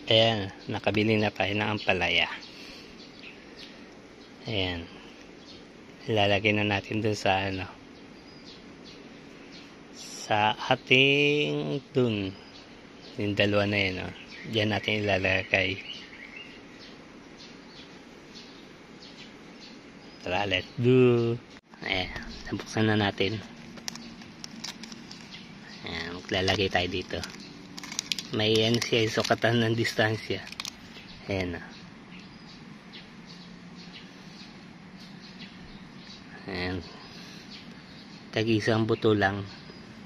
Ayan, nakabili na tayo ng ampalaya. Ayan. Ilalagay na natin dun sa sa ating dun. Yung dalawa na yun, no? Diyan natin ilalagay. Tara, let's do. Ayan, nabuksan na natin. Ayan, maglalagay tayo dito. May siya, sukatan ng distansya. Ayan na. Ayan. Tag-isang buto lang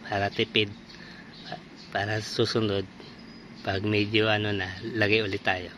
para tipid. Para susunod, pag medyo na, lagay ulit tayo.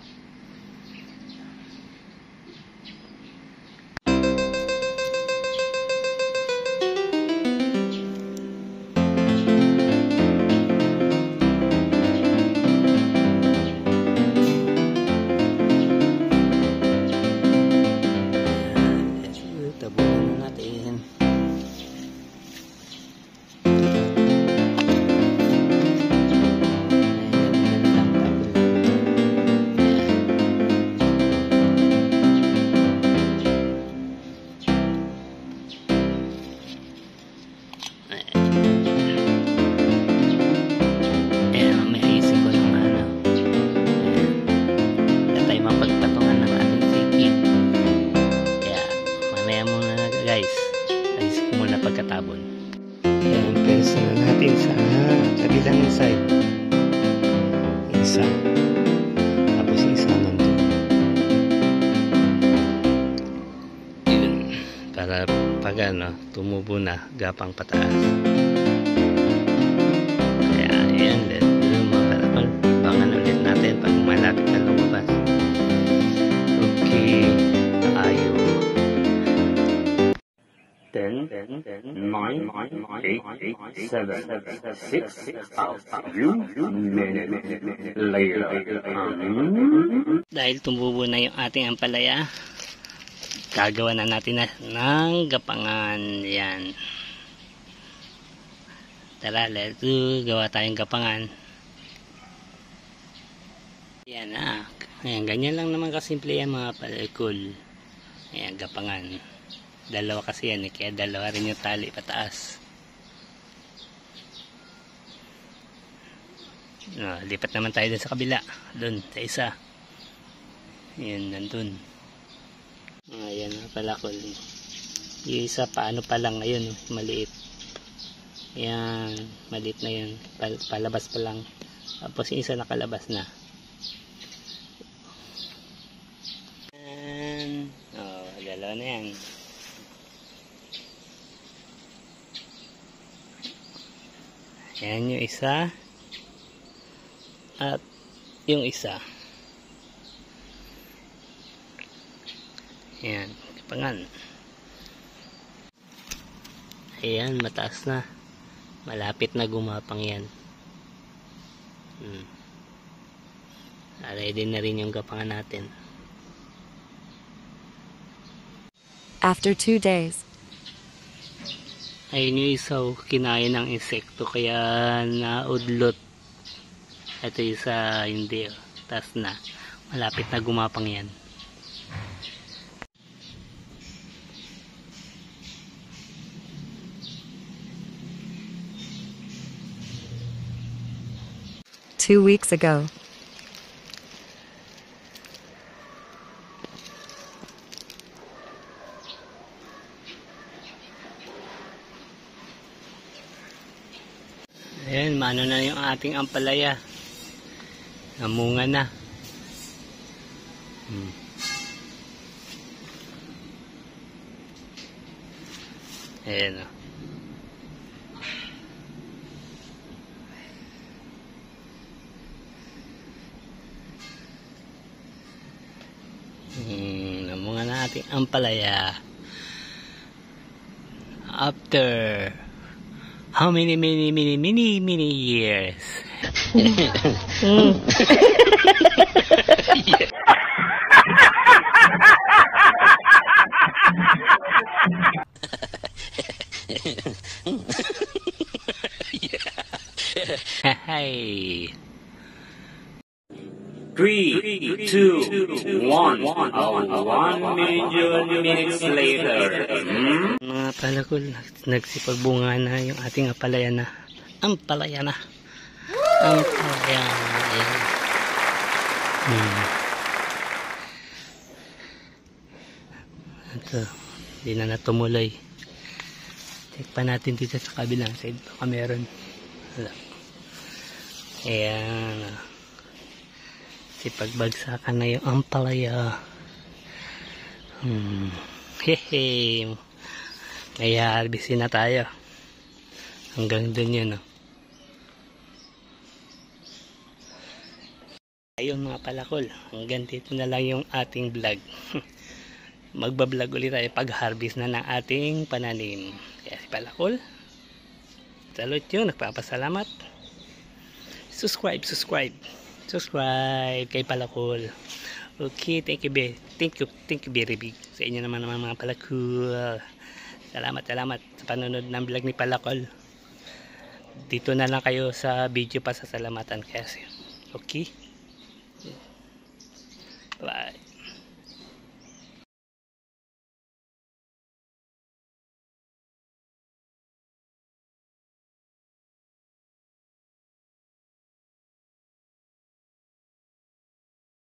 Pagkatabon. Ayan, pwesto na natin sa kabilang side. Isa. Tapos isa nandun. Yun. Para pag tumubo na, gapang pataas. Kaya, ayan. Mga kalapal. Bangan ulit natin pag malapit na lumabas. Okay. Tayo. 10, 9, 8, 7, 6, 5 minutes later. Dahil tumubo na yung ating ampalaya, gagawa na natin ng gapangan. Yan. Tara, let's go. Gawa tayong gapangan. Yan na. Ayan, ganyan lang naman kasimple yan mga palakol. Ayan, gapangan. Dalawa kasi yan kaya dalawa rin yung tali pataas. Lipat naman tayo dun sa kabila, dun sa isa. Yan, nandun. Ayan pala ko. Yung isa paano pa lang ngayon, maliit. Yan, maliit na yan, palabas pa lang. Tapos yung isa nakalabas na. Yan. Dalawa na yan. Yan yung isa at yung isa. Yan, kapangan. Ayan, mataas na. Malapit na gumapang yan. Ready na rin yung gapangan natin. After 2 days. Ayun yung isa, kinaya ng insekto kaya naudlot. Ito isa hindi, tas na malapit na gumapang yan. Two weeks ago. Ayan, maano na yung ating ampalaya. Namunga na. Ayan o. Namunga na ating ampalaya. After how many years? Hi. 3, 2, 1. 1 million minutes later. Mga palakol, nagsipagbunga na yung ating ampalaya na. Ampalaya na. Ampalaya na. Ayan. Ito, hindi na natumuloy. Check pa natin dito sa kabilang side. Baka meron. Wala. Ayan. Sipagbagsakan na yung ampalaya. Hehe. May harvestin na tayo. Hanggang dun yun. Ayun mga palakol. Hanggang dito na lang yung ating vlog. Magbablog ulit tayo pag harvest na ng ating pananim. Kaya si palakol, salute yun. Nagpapasalamat. Subscribe kay palakol. Okay, thank you very big sa inyo naman mga palakol. Salamat sa panonood ng vlog ni palakol. Dito na lang kayo sa video pa sa salamatan kasi. Okay, bye.